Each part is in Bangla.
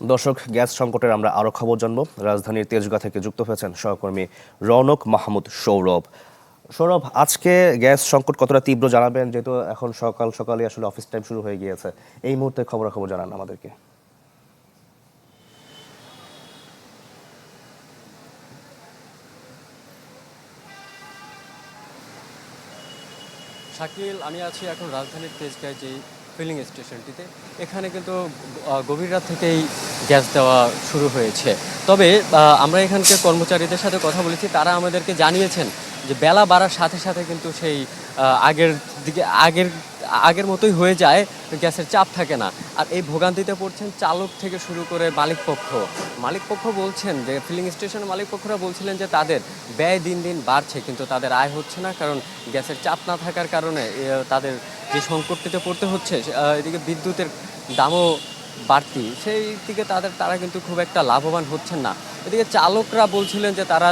দর্শক, গ্যাস সংকটের আমরা আরো খবর জানবো। রাজধানীর তেজগাঁ থেকে যুক্ত হয়েছেন সহকর্মী রৌনক মাহমুদ সৌরভ। সৌরভ, আজকে গ্যাস সংকট কতটা তীব্র জানাবেন, যেহেতু এখন সকাল সকালে আসলে অফিস টাইম শুরু হয়ে গিয়েছে। এই মুহূর্তে খবরাখবর জানান আমাদেরকে। শাকিল, আমি আছি এখন রাজধানীর তেজগাঁয় যে ফিলিং স্টেশনটিতে। এখানে কিন্তু গভীর রাত থেকেই গ্যাস দেওয়া শুরু হয়েছে। তবে আমরা এখানকার কর্মচারীদের সাথে কথা বলেছি, তারা আমাদেরকে জানিয়েছেন যে বেলা বাড়ার সাথে সাথে কিন্তু সেই আগের দিকে আগের মতোই হয়ে যায়, গ্যাসের চাপ থাকে না। আর এই ভোগান্তিতে পড়ছেন চালক থেকে শুরু করে মালিকপক্ষ বলছেন যে ফিলিং স্টেশনের মালিকপক্ষরা বলছিলেন যে তাদের ব্যয় দিন দিন বাড়ছে, কিন্তু তাদের আয় হচ্ছে না, কারণ গ্যাসের চাপ না থাকার কারণে তাদের যে সংকটটিতে পড়তে হচ্ছে। এদিকে বিদ্যুতের দামও বাড়তি, সেই দিকে তারা কিন্তু খুব একটা লাভবান হচ্ছেন না। এদিকে চালকরা বলছিলেন যে তারা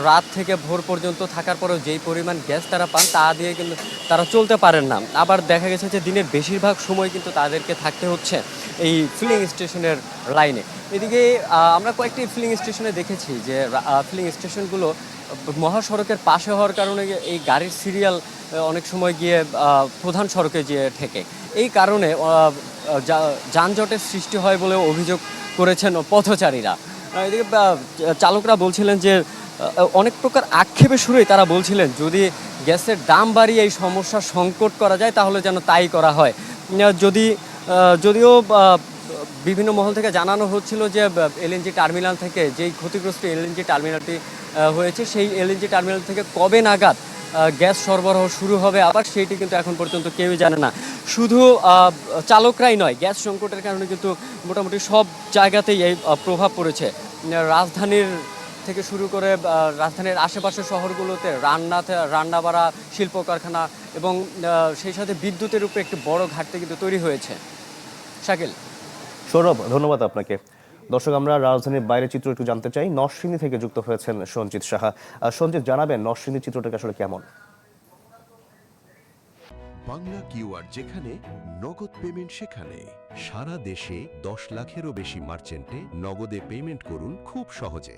রাত থেকে ভোর পর্যন্ত থাকার পরেও যেই পরিমাণ গ্যাস তারা পান তা দিয়ে কিন্তু তারা চলতে পারেন না। আবার দেখা গেছে যে দিনের বেশিরভাগ সময় কিন্তু তাদেরকে থাকতে হচ্ছে এই ফিলিং স্টেশনের লাইনে। এদিকে আমরা কয়েকটি ফিলিং স্টেশনে দেখেছি যে ফিলিং স্টেশনগুলো মহাসড়কের পাশে হওয়ার কারণে এই গাড়ির সিরিয়াল অনেক সময় গিয়ে প্রধান সড়কে গিয়ে ঠেকে। এই কারণে যানজটের সৃষ্টি হয় বলে অভিযোগ করেছেন পথচারীরা। এদিকে চালকরা বলছিলেন যে অনেক প্রকার আক্ষেপের সুরেই তারা বলছিলেন যদি গ্যাসের দাম বাড়িয়ে এই সমস্যার সংকট করা যায় তাহলে যেন তাই করা হয়। যদিও বিভিন্ন মহল থেকে জানানো হচ্ছিল যে এলএনজি টার্মিনাল থেকে যেই ক্ষতিগ্রস্ত এলএনজি টার্মিনালটি হয়েছে, সেই এলএনজি টার্মিনাল থেকে কবে নাগাদ গ্যাস সরবরাহ শুরু হবে আবার সেইটি কিন্তু এখন পর্যন্ত কেউই জানে না। শুধু চালকরাই নয়, গ্যাস সংকটের কারণে কিন্তু মোটামুটি সব জায়গাতেই এই প্রভাব পড়েছে। রাজধানীর থেকে শুরু করে রাজধানীর আশেপাশের শহরগুলোতে রান্না বাড়া, শিল্প কারখানা এবং সেই সাথে বিদ্যুতের উপরে একটি বড় ঘাটতি কিন্তু তৈরি হয়েছে। শাকিল। সৌরভ, ধন্যবাদ আপনাকে। দর্শক, আমরা রাজধানীর বাইরের চিত্র একটু জানতে চাই। নরসিংদী থেকে যুক্ত হয়েছেন সঞ্জিত সাহা। সঞ্জিত, জানাবেন নরসিংদীর চিত্রটা আসলে কেমন? বাংলা কিউআর, যেখানে নগদ পেমেন্ট সেখানে। সারা দেশে 10 লাখেরও বেশি মার্চেন্টে নগদে পেমেন্ট করুন খুব সহজে।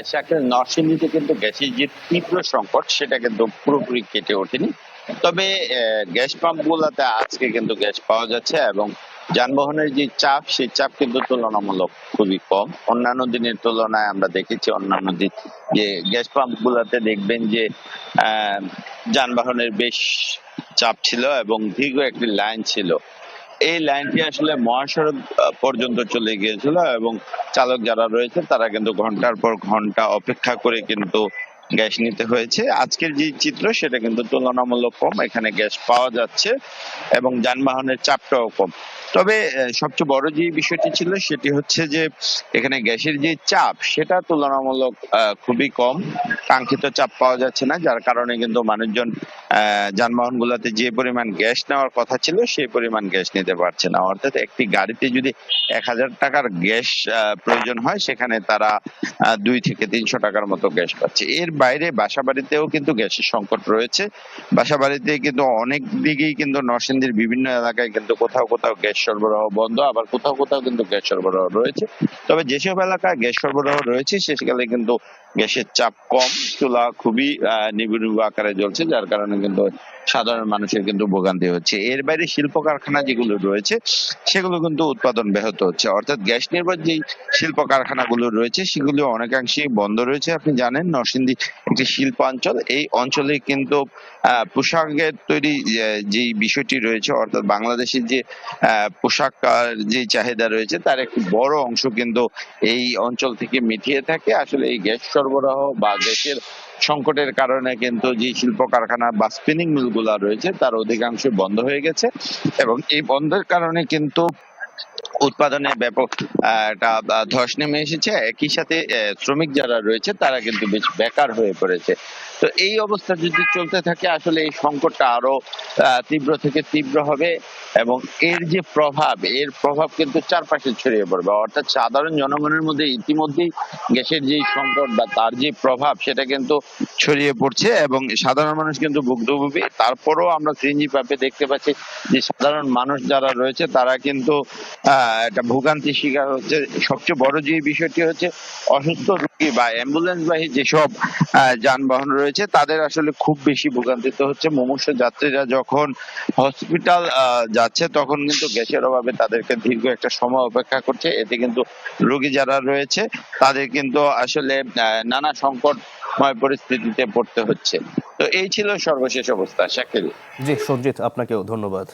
শাকিল, নরসিংদীতে কিন্তু গ্যাসের যে তীব্র সংকট সেটা কিন্তু পুরোপুরি কেটে ওঠেনি। তবে গ্যাস পাম্প গুলাতে আজকে কিন্তু গ্যাস পাওয়া যাচ্ছে এবং যানবাহনের যে চাপ, সেই চাপ কিন্তু তুলনামূলক খুবই কম। অন্যান্য দিনের তুলনায় আমরা দেখেছি অন্যান্য দিন যে গ্যাস পাম্প গুলাতে দেখবেন যে যানবাহনের বেশ চাপ ছিল এবং দীর্ঘ একটি লাইন ছিল। এই লাইনটি আসলে মহাসড়ক পর্যন্ত চলে গিয়েছিল এবং চালক যারা রয়েছে তারা কিন্তু ঘন্টার পর ঘন্টা অপেক্ষা করে কিন্তু গ্যাস নিতে হয়েছে। আজকের যে চিত্র সেটা কিন্তু তুলনামূলক কম, এখানে গ্যাস পাওয়া যাচ্ছে এবং যানবাহনের চাপটাও কম। তবে সবচেয়ে বড় যে বিষয়টি ছিল সেটি হচ্ছে যে এখানে গ্যাসের যে চাপ সেটা তুলনামূলক খুবই কম, কাঙ্ক্ষিত চাপ পাওয়া যাচ্ছে না, যার কারণে কিন্তু মানুষজন যানবাহন গুলাতে যে পরিমাণ গ্যাস নেওয়ার কথা ছিল সেই পরিমাণ গ্যাস নিতে পারছে না। অর্থাৎ একটি গাড়িতে যদি 1000 টাকার গ্যাস প্রয়োজন হয়, সেখানে তারা 2 থেকে 300 টাকার মতো গ্যাস পাচ্ছে। এর বাইরে বাসাবাড়িতেও কিন্তু গ্যাসের সংকট রয়েছে। বাসাবাড়িতে কিন্তু অনেক দিকেই কিন্তু নরসিংদীর বিভিন্ন এলাকায় কিন্তু কোথাও কোথাও গ্যাস সরবরাহ বন্ধ, আবার কোথাও কোথাও কিন্তু গ্যাস সরবরাহ রয়েছে। তবে যেসব এলাকায় গ্যাস সরবরাহ রয়েছে সেখানে কিন্তু গ্যাসের চাপ কম, চুলা খুবই নিবিড় আকারে জ্বলছে, যার কারণে কিন্তু সাধারণ মানুষের কিন্তু ভোগান্তি হচ্ছে। এর বাইরে শিল্প কারখানা যেগুলো রয়েছে সেগুলো কিন্তু উৎপাদন ব্যাহত হচ্ছে। অর্থাৎ গ্যাস নির্ভর যে শিল্প কারখানাগুলো রয়েছে সেগুলো অনেকাংশেই বন্ধ রয়েছে। আপনি জানেন নরসিংদী একটি শিল্পাঞ্চল, এই অঞ্চলে কিন্তু পোশাকের তৈরি যে বিষয়টি রয়েছে, অর্থাৎ বাংলাদেশের যে পোশাক যে চাহিদা রয়েছে তার একটি বড় অংশ কিন্তু এই অঞ্চল থেকে মিটিয়ে থাকে। আসলে এই গ্যাস সরবরাহ বা গ্যাসের সংকটের কারণে কিন্তু যে শিল্প কারখানা বা স্পিনিং মিল গুলা রয়েছে তার অধিকাংশ বন্ধ হয়ে গেছে এবং এই বন্ধের কারণে কিন্তু উৎপাদনে ব্যাপক একটা ধস নেমে এসেছে। একই সাথে শ্রমিক যারা রয়েছে তারা কিন্তু বেশ বেকার হয়ে পড়েছে। তো এই অবস্থা যদি চলতে থাকে আসলে এই সংকটটা আরো তীব্র থেকে তীব্র হবে এবং এর প্রভাব কিন্তু চারপাশে ছড়িয়ে পড়বে, অর্থাৎ সাধারণ জনগণের মধ্যে ইতিমধ্যেই গ্যাসের যে সংকট বা তার যে প্রভাব সেটা কিন্তু ছড়িয়ে পড়ছে এবং সাধারণ মানুষ কিন্তু ভুক্তভোগী। তারপরেও আমরা সিএনজি পাম্পে দেখতে পাচ্ছি যে সাধারণ মানুষ যারা রয়েছে তারা কিন্তু একটা ভোগান্তির শিকার হচ্ছে। সবচেয়ে বড় যে বিষয়টি হচ্ছে অসুস্থ রোগী বা অ্যাম্বুলেন্স বাহী যেসব যানবাহন রয়েছে তাদের আসলে খুব বেশি ভোগান্তিতে হচ্ছে। মুমূর্ষু যাত্রীরা যখন হসপিটাল যাচ্ছে তখন কিন্তু গ্যাসের অভাবে তাদেরকে দীর্ঘ একটা সময় অপেক্ষা করছে। এতে কিন্তু রোগী যারা রয়েছে তাদের কিন্তু আসলে নানা সংকটময় পরিস্থিতিতে পড়তে হচ্ছে। তো এই ছিল সর্বশেষ অবস্থা। শাকিল। জি সঞ্জিত, আপনাকেও ধন্যবাদ।